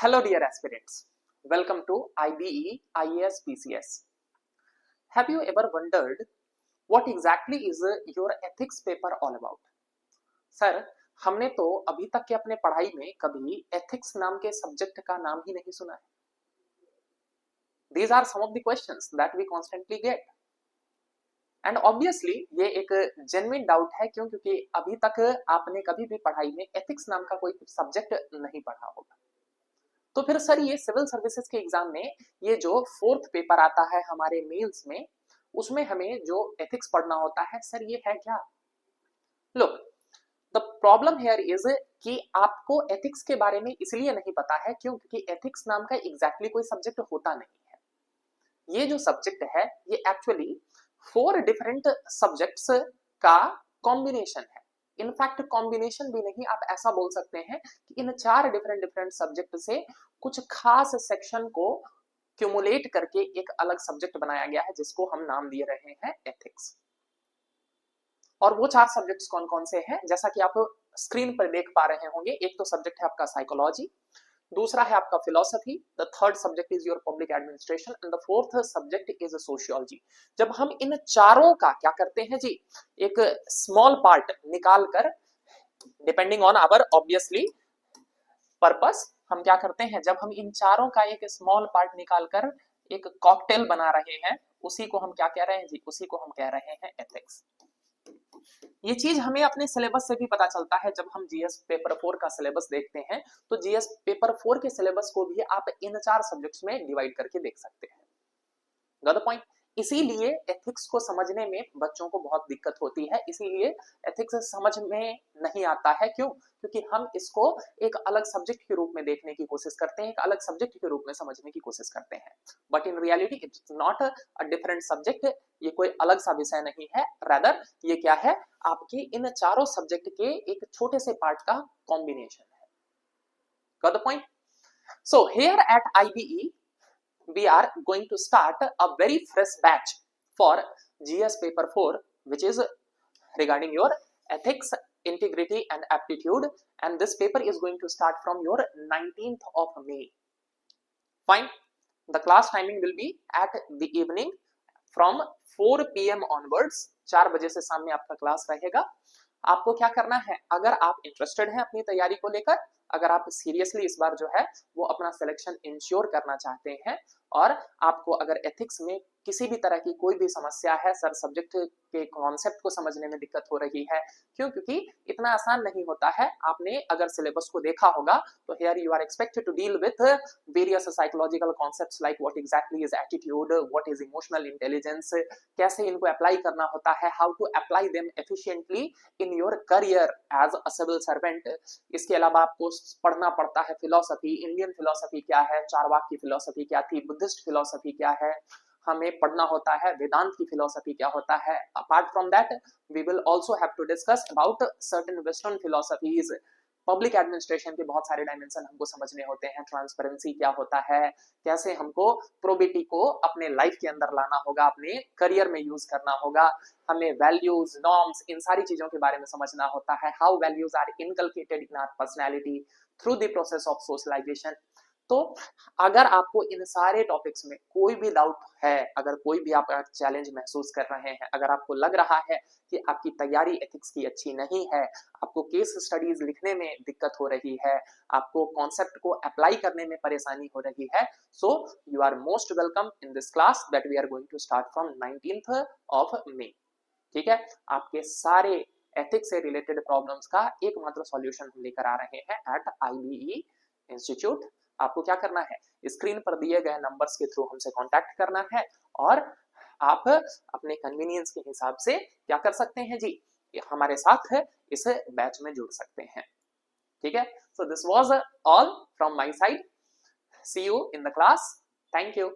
Hello dear aspirants, welcome to IBE IAS PCS. Have you ever wondered what exactly is your ethics paper all about? Sir, हमने तो अभी तक के अपने पढ़ाई में कभी ethics नाम के सब्जेक्ट का नाम ही नहीं सुना है. These are some of the questions that we constantly get. And obviously ये एक जेन्युइन डाउट है क्योंकि अभी तक आपने कभी भी पढ़ाई में एथिक्स नाम का कोई सब्जेक्ट नहीं पढ़ा होगा. तो फिर सर ये सिविल सर्विसेज के एग्जाम में ये जो फोर्थ पेपर आता है हमारे मेंस में, उसमें हमें जो एथिक्स पढ़ना होता है, सर ये है क्या? Look, the problem here is कि आपको एथिक्स के बारे में इसलिए नहीं पता है क्योंकि एथिक्स नाम का एग्जैक्टली कोई सब्जेक्ट होता नहीं है. ये जो सब्जेक्ट है ये एक्चुअली 4 डिफरेंट सब्जेक्ट्स का कॉम्बिनेशन है. इनफैक्ट कॉम्बिनेशन भी नहीं, आप ऐसा बोल सकते हैं कि इन 4 डिफरेंट सब्जेक्ट से कुछ खास सेक्शन को क्यूमुलेट करके एक अलग सब्जेक्ट बनाया गया है जिसको हम नाम दिए रहे हैं एथिक्स. और वो 4 सब्जेक्ट्स कौन कौन से हैं, जैसा कि आप स्क्रीन पर देख पा रहे होंगे. एक तो सब्जेक्ट है आपका साइकोलॉजी, दूसरा है आपका philosophy, the third subject is your public administration and the fourth subject is sociology. जब हम इन चारों का क्या करते हैं जी, एक स्मॉल पार्ट निकाल कर, depending on our obviously purpose, हम क्या करते हैं, जब हम इन चारों का एक स्मॉल पार्ट निकाल कर एक कॉकटेल बना रहे हैं, उसी को हम क्या कह रहे हैं जी, उसी को हम कह रहे हैं एथिक्स. ये चीज हमें अपने सिलेबस से भी पता चलता है. जब हम जीएस पेपर 4 का सिलेबस देखते हैं तो जीएस पेपर 4 के सिलेबस को भी आप इन 4 सब्जेक्ट्स में डिवाइड करके देख सकते हैं. Got the point? इसीलिए एथिक्स को समझने में बच्चों को बहुत दिक्कत होती है, इसीलिए एथिक्स समझ में नहीं आता है. क्यों? क्योंकि हम इसको एक अलग सब्जेक्ट के रूप में देखने की कोशिश करते हैं, एक अलग सब्जेक्ट के रूप में समझने की कोशिश करते हैं. But in reality it's not a different subject. ये कोई अलग सा विषय नहीं है, रादर ये क्या है, आपके इन चारों सब्जेक्ट के एक छोटे से पार्ट का कॉम्बिनेशन है. Got the point? So here eight IBE we are going to start a very fresh batch for GS paper 4, which is regarding your ethics, integrity and aptitude, and this paper is going to start from your 19th of May. Fine. The class timing will be at the evening from 4 PM onwards. 4 बजे से शाम में आपका class रहेगा. आपको क्या करना है, अगर आप इंटरेस्टेड हैं अपनी तैयारी को लेकर, अगर आप सीरियसली इस बार जो है वो अपना सिलेक्शन इंश्योर करना चाहते हैं, और आपको अगर एथिक्स में किसी भी तरह की कोई भी समस्या है, सर सब्जेक्ट के कॉन्सेप्ट को समझने में दिक्कत हो रही है, क्योंकि इतना आसान नहीं होता है. आपने अगर सिलेबस को देखा होगा तो here you are expected to deal with various psychological concepts like what exactly is attitude, what is emotional intelligence, कैसे इनको अप्लाई करना होता है, how to apply them efficiently in your career as a civil servant. इसके अलावा आपको पढ़ना पड़ता है फिलोसफी, इंडियन फिलोसफी क्या है, चारवाक की फिलोसफी क्या थी, बुद्धिस्ट फिलोसफी क्या है, हमें पढ़ना होता है वेदांत की फिलोसफी क्या होता है. Apart from that we will also have to discuss about certain western philosophies. Public administration के बहुत सारे डायमेंशन हमको समझने होते हैं. ट्रांसपेरेंसी क्या होता है, कैसे हमको प्रोबेटी को अपने लाइफ के अंदर लाना होगा, अपने करियर में यूज करना होगा, हमें वैल्यूज, नॉर्म्स, इन सारी चीजों के बारे में समझना होता है. How values are inculcated in our personality through the process of socialisation. तो अगर आपको इन सारे टॉपिक्स में कोई भी डाउट है, अगर कोई भी आप चैलेंज महसूस कर रहे हैं, अगर आपको लग रहा है कि आपकी तैयारी एथिक्स की अच्छी नहीं है, आपको केस स्टडीज लिखने में दिक्कत हो रही है, आपको कॉन्सेप्ट को अप्लाई करने में परेशानी हो रही है, so you are most welcome in this class that we are going to start from 19th of May. ठीक है, आपके सारे एथिक्स से रिलेटेड प्रॉब्लम्स का एकमात्र सॉल्यूशन हम लेकर आ रहे हैं एट IBE इंस्टीट्यूट. आपको क्या करना है, स्क्रीन पर दिए गए नंबर्स के थ्रू हमसे कांटेक्ट करना है, और आप अपने कन्वीनियंस के हिसाब से क्या कर सकते हैं जी, हमारे साथ इस बैच में जुड़ सकते हैं. ठीक है, so this was all from my side. See you in the class. Thank you.